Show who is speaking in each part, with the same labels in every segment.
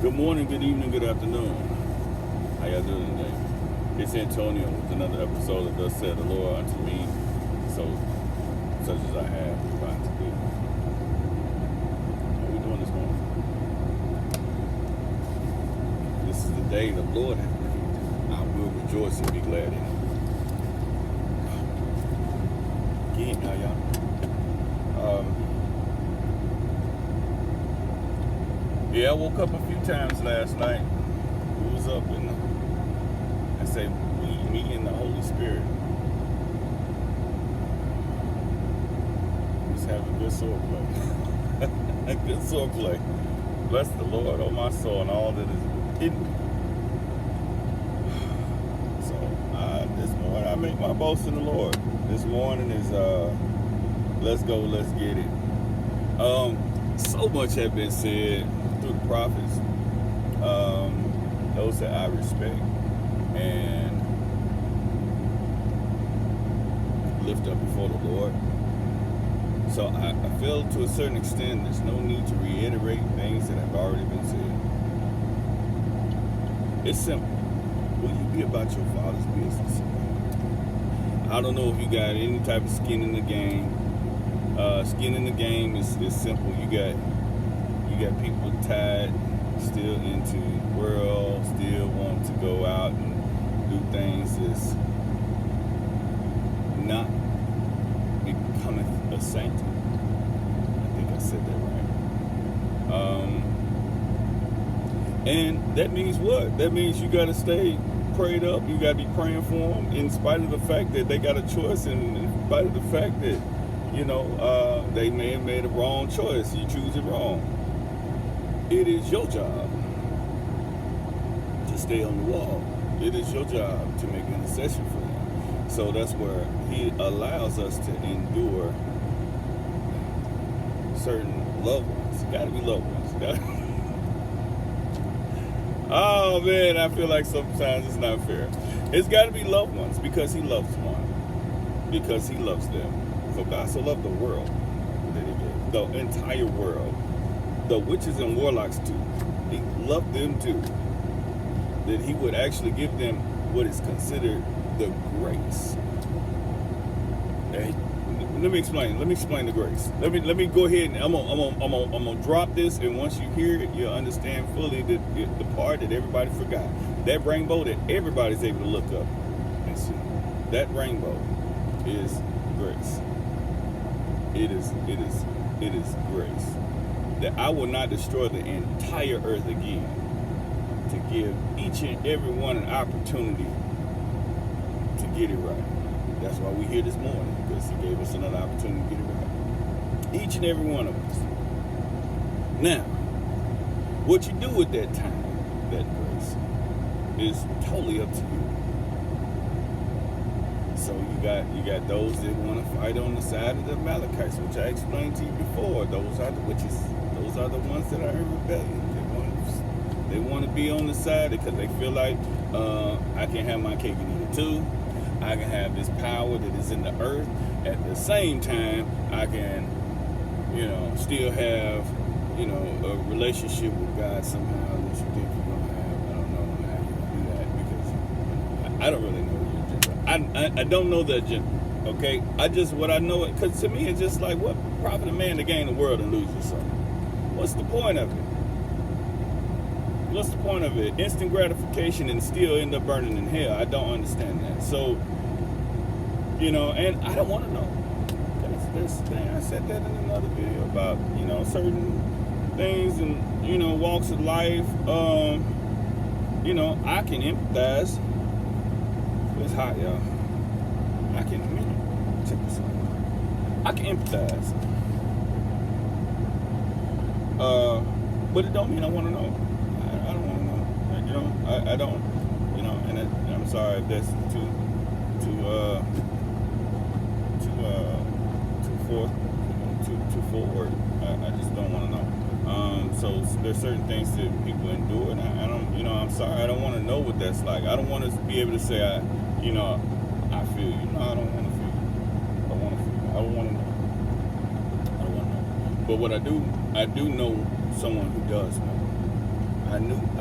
Speaker 1: Good morning, good evening, good afternoon. How y'all doing today? It's Antonio with another episode of Thus Said the Lord unto me, so such as I have provided to do. How we doing this morning? This is the day the Lord has made. I will rejoice and be glad in it. Again, how y'all? Yeah, I woke up a few times last night. Who was up? And I say, me and the Holy Spirit. Just have a good swordplay. A good swordplay. Bless the Lord, oh my soul, and all that is within me. So, this morning, I make my boast in the Lord. This morning is, let's go, let's get it. So much has been said through the prophets, those that I respect and lift up before the Lord. So I feel to a certain extent there's no need to reiterate things that have already been said. It's simple. Will you be about your Father's business? I don't know if you got any type of skin in the game. Skin in the game is simple. You got people tied still into the world, still want to go out and do things that's not becoming a saint. I think I said that right. And that means what? That means you got to stay prayed up. You got to be praying for them in spite of the fact that they got a choice, and in spite of the fact that, they may have made a wrong choice. You choose it wrong. It is your job to stay on the wall. It is your job to make intercession for them. So that's where he allows us to endure certain loved ones. Got to be loved ones. Oh man, I feel like sometimes it's not fair. It's got to be loved ones because he loves one. Because he loves them. For God so loved the world that he gave. The entire world. The witches and warlocks too. He loved them too. That he would actually give them what is considered the grace. Hey, let me explain the grace. Let me go ahead and I'm gonna drop this, and once you hear it, you'll understand fully the part that everybody forgot. That rainbow that everybody's able to look up and see. That rainbow is grace. It is grace. That I will not destroy the entire earth again to give each and every one an opportunity to get it right. That's why we're here this morning, because he gave us another opportunity to get it right. Each and every one of us. Now, what you do with that time, that grace, is totally up to you. So you got those that want to fight on the side of the Amalekites, which I explained to you before. Those are the witches. Those are the ones that are in rebellion. They want to be on the side because they feel like I can have my cake and eat it too. I can have this power that is in the earth. At the same time, I can, still have, a relationship with God somehow that you think you're gonna have. I don't know how you can do that because I don't really know your agenda. I don't know the agenda. Okay, what I know, because to me it's just like, what profit a man to gain the world and lose his soul? What's the point of it? What's the point of it? Instant gratification and still end up burning in hell. I don't understand that. So, and I don't want to know. There's I said that in another video about, certain things and, walks of life. I can empathize. It's hot, y'all. I can empathize. But it don't mean I want to know. I don't want to know. I don't. And I'm sorry if that's too forward. I just don't want to know. So there's certain things that people endure, and I don't. I'm sorry. I don't want to know what that's like. I don't want to be able to say I feel you. No, I don't want to feel you. I want to feel you. I don't want to know. But what I do know someone who does know. I I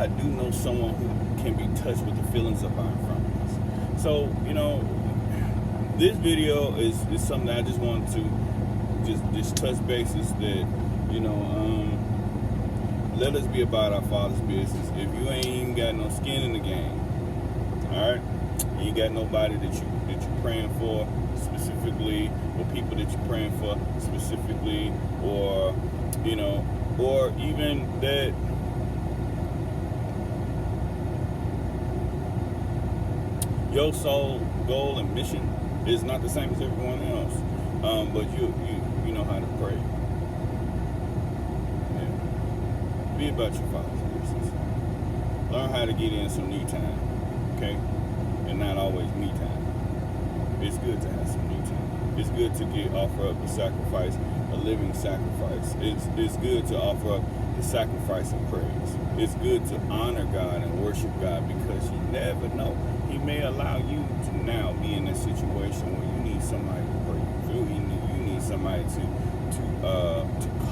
Speaker 1: do know someone who can be touched with the feelings of our infirmities. So, this video is something that I just want to just touch bases that, let us be about our Father's business. If you ain't even got no skin in the game, all right, you ain't got nobody that you're praying for specifically, or people that you're praying for specifically, or or even that your soul goal and mission is not the same as everyone else, but you know how to pray. Yeah. Be about your Father's business. Learn how to get in some me time, okay, and not always me time. It's good to have some me time. It's good to offer up a sacrifice, a living sacrifice. It's good to offer up the sacrifice of praise. It's good to honor God and worship God, because you never know. He may allow you to now be in a situation where you need somebody to pray you through. You need somebody to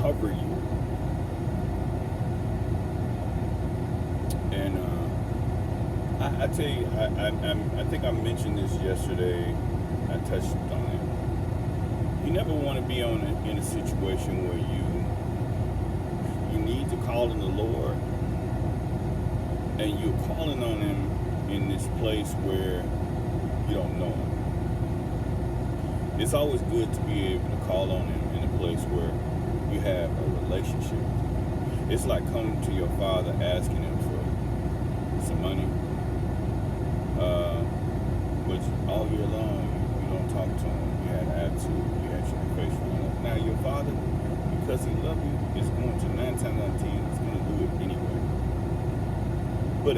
Speaker 1: cover you. And I tell you, I think I mentioned this yesterday. I touched on it. You never want to be in a situation where you need to call on the Lord, and you're calling on Him in this place where you don't know Him. It's always good to be able to call on Him in a place where you have a relationship. It's like coming to your Father asking Him for some money, but all year long you don't talk to Him. You had attitude. You had your face running up. Now your Father, because He loves you, is going to 9 times out of 10, is going to do it anyway. But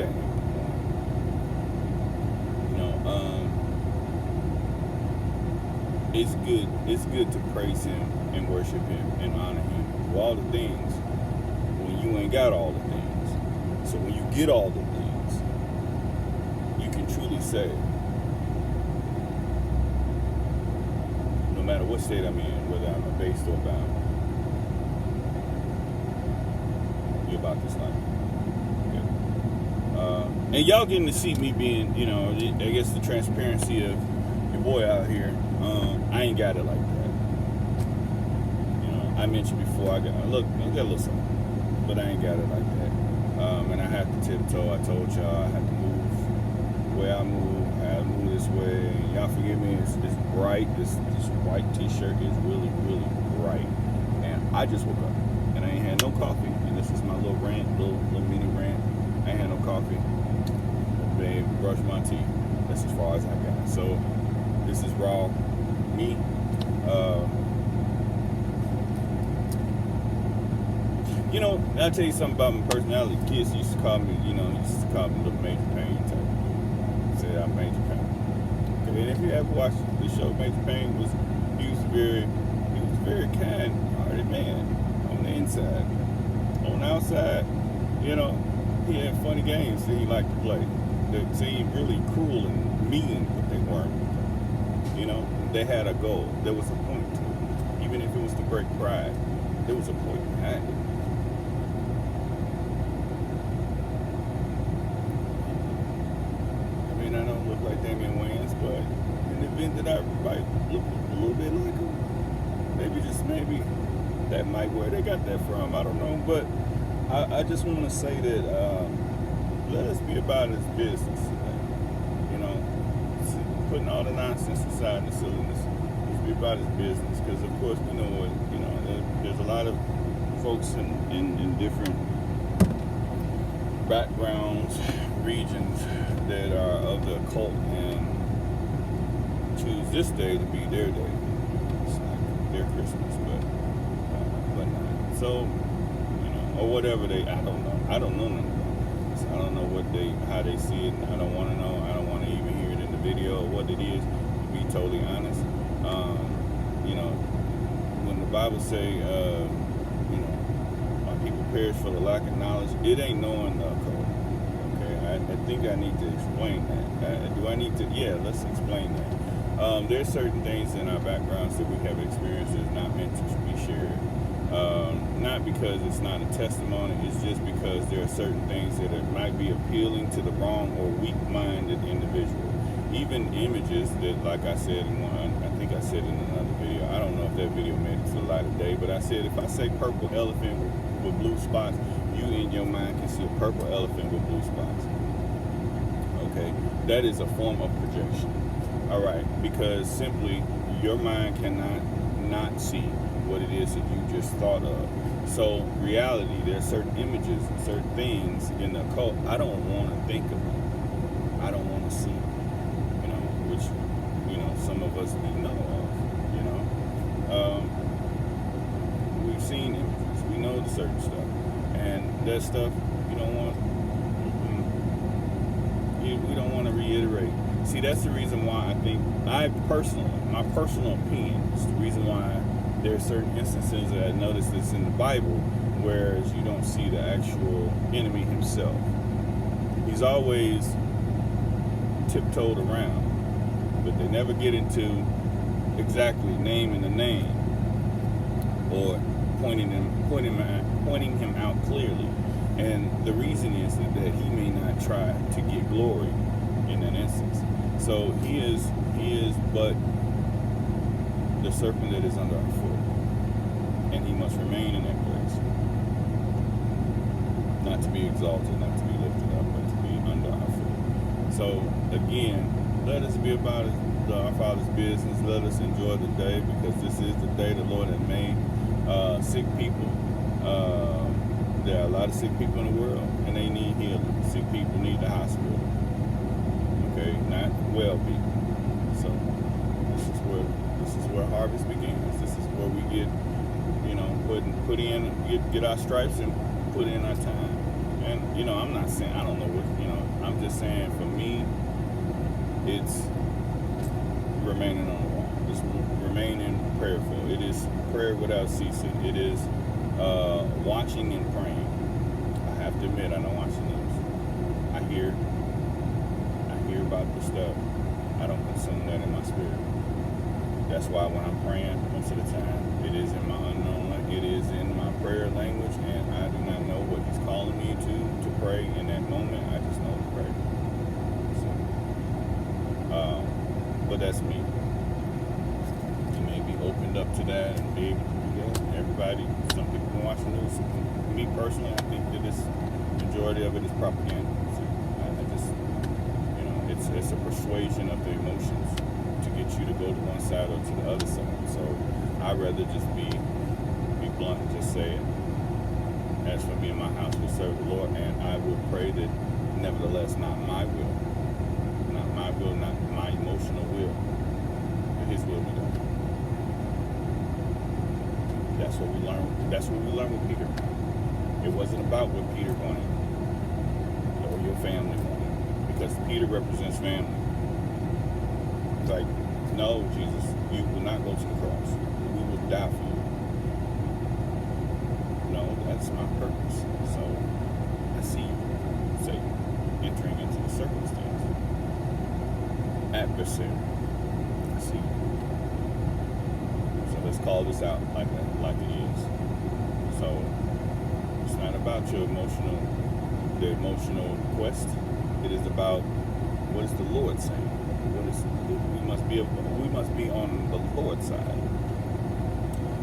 Speaker 1: it's good to praise Him and worship Him and honor Him for all the things when you ain't got all the things. So when you get all the things, you can truly say, no matter what state I'm in, whether I'm abased or bound, you're about this life. Okay? And y'all getting to see me being, I guess the transparency of your boy out here. I ain't got it like that. I mentioned before, I got a little something, but I ain't got it like that. And I have to tiptoe. I told y'all I have to move the way I move. I have to move this way. Y'all forgive me. It's bright. This white T-shirt is really, really bright. And I just woke up, and I ain't had no coffee. And this is my little rant, little mini rant. I ain't had no coffee. Babe, brush my teeth. That's as far as I got. So this is raw me. I'll tell you something about my personality. Kids used to call me, Little Major Pain type. Say I'm Major Pain. Okay, and if you ever watched the show, Major Pain he was a very kind-hearted man on the inside. On the outside, he had funny games that he liked to play that seemed really cruel and mean, but they weren't. They had a goal. There was a point to it. Even if it was to break pride, there was a point behind it. I mean, I don't look like Damian Wayans, but in the event that I might look a little bit like him, maybe that might where they got that from. I don't know, but I just want to say that let us be about His business. Putting all the nonsense aside and the silliness, let's be about His business. Because of course we know there's a lot of folks in different backgrounds, regions that are of the occult and choose this day to be their day. It's like their Christmas, but not. So or whatever I don't know. I don't know none of that. So I don't know how they see it. I don't want to know. I don't want to even hear it in the video or what it is, to be totally honest. When the Bible say, my people perish for the lack of knowledge, it ain't knowing the occult. Okay, I think I need to explain that. Do I need to? Yeah, let's explain that. There's certain things in our backgrounds that we have experienced that's not meant to be shared. Not because it's not a testimony, it's just because there are certain things that might be appealing to the wrong or weak-minded individual. Even images that, like I said in one, I think I said in another video, I don't know if that video made it to the light of day, but I said if I say purple elephant with blue spots, you in your mind can see a purple elephant with blue spots. Okay, that is a form of projection. All right, because simply your mind cannot not see what it is that you just thought of. So reality, there are certain images, certain things in the occult I don't want to think about. I don't want to see. Which, some of us we know of. We've seen images. We know the certain stuff, and that stuff you don't want. We don't want to reiterate. See, that's the reason why I think my personal opinion is the reason why there are certain instances that I noticed that's in the Bible, whereas you don't see the actual enemy himself. He's always tiptoed around, but they never get into exactly naming the name or pointing him out clearly. And the reason is that he may not try to get glory in that instance. So he is but the serpent that is under our foot, and he must remain in that place, not to be exalted, not to be lifted up, but to be under our foot. So again, let us be about our Father's business. Let us enjoy the day, because this is the day the Lord has made. Sick people, there are a lot of sick people in the world, and they need healing. Sick people need the hospital. Okay, not well people. So this is where harvest begins. This is where we get, get our stripes and put in our time. And I'm not saying I don't know what I'm just saying for me, it's remaining on the wall. Just remaining prayerful. It is prayer without ceasing. It is watching and praying. I have to admit, I don't watch the news. I hear about the stuff. I don't consume that in my spirit. That's why when I'm praying, most of the time, it is in my unknown, it is in my prayer language, and I do not know what he's calling me to pray in that moment. I just know to pray. So, but that's me. You may be opened up to that and be able to do that. Everybody, some people can watch the news. Me personally, I think that the majority of it is propaganda. So I just, it's a persuasion of the emotions to get you to go to one side or to the other side. So I'd rather just be blunt and just say it. As for me and my house, we serve the Lord, and I will pray that nevertheless, not my will, not my emotional will, but his will be done. That's what we learned. That's what we learned with Peter. It wasn't about what Peter wanted or your family wanted, because Peter represents family. It's like, no, Jesus, you will not go to the cross. We will die for you. No, that's my purpose. So I see you, Satan, entering into the circumstance. Adversary. I see you. So let's call this out like that, like it is. So it's not about the emotional quest. It is about what is the Lord saying. We must be on the Lord's side.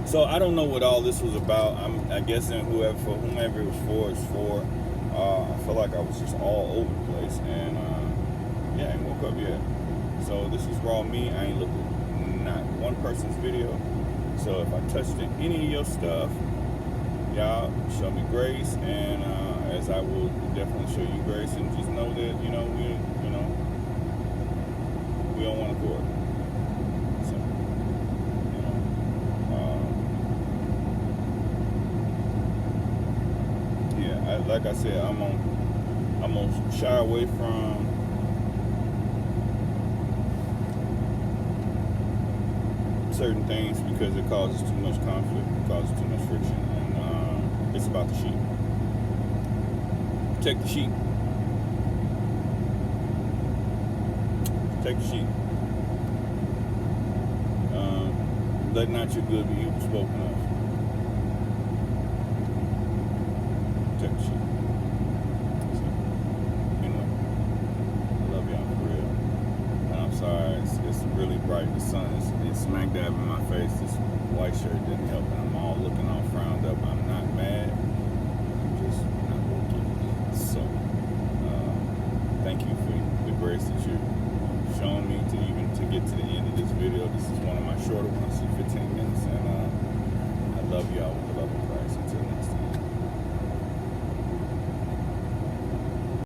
Speaker 1: So I don't know what all this was about. I guess for whomever it was for, it's for. I feel like I was just all over the place, and I ain't woke up yet. So this is raw me. I ain't looked at not one person's video. So if I touched any of your stuff, y'all show me grace, and as I will definitely show you grace, and just know that we don't want to court. So like I said, I'm gonna shy away from certain things because it causes too much conflict, it causes too much friction, and it's about the sheep. Protect the sheep. Protect the sheep. Let not your good be evil spoken of. it smack dab in my face. This white shirt didn't help, and I'm all looking all frowned up. I'm not mad. I'm just not working. So, thank you for the grace that you've shown me to get to the end of this video. This is one of my shorter ones, 15 minutes, and I love y'all with the love of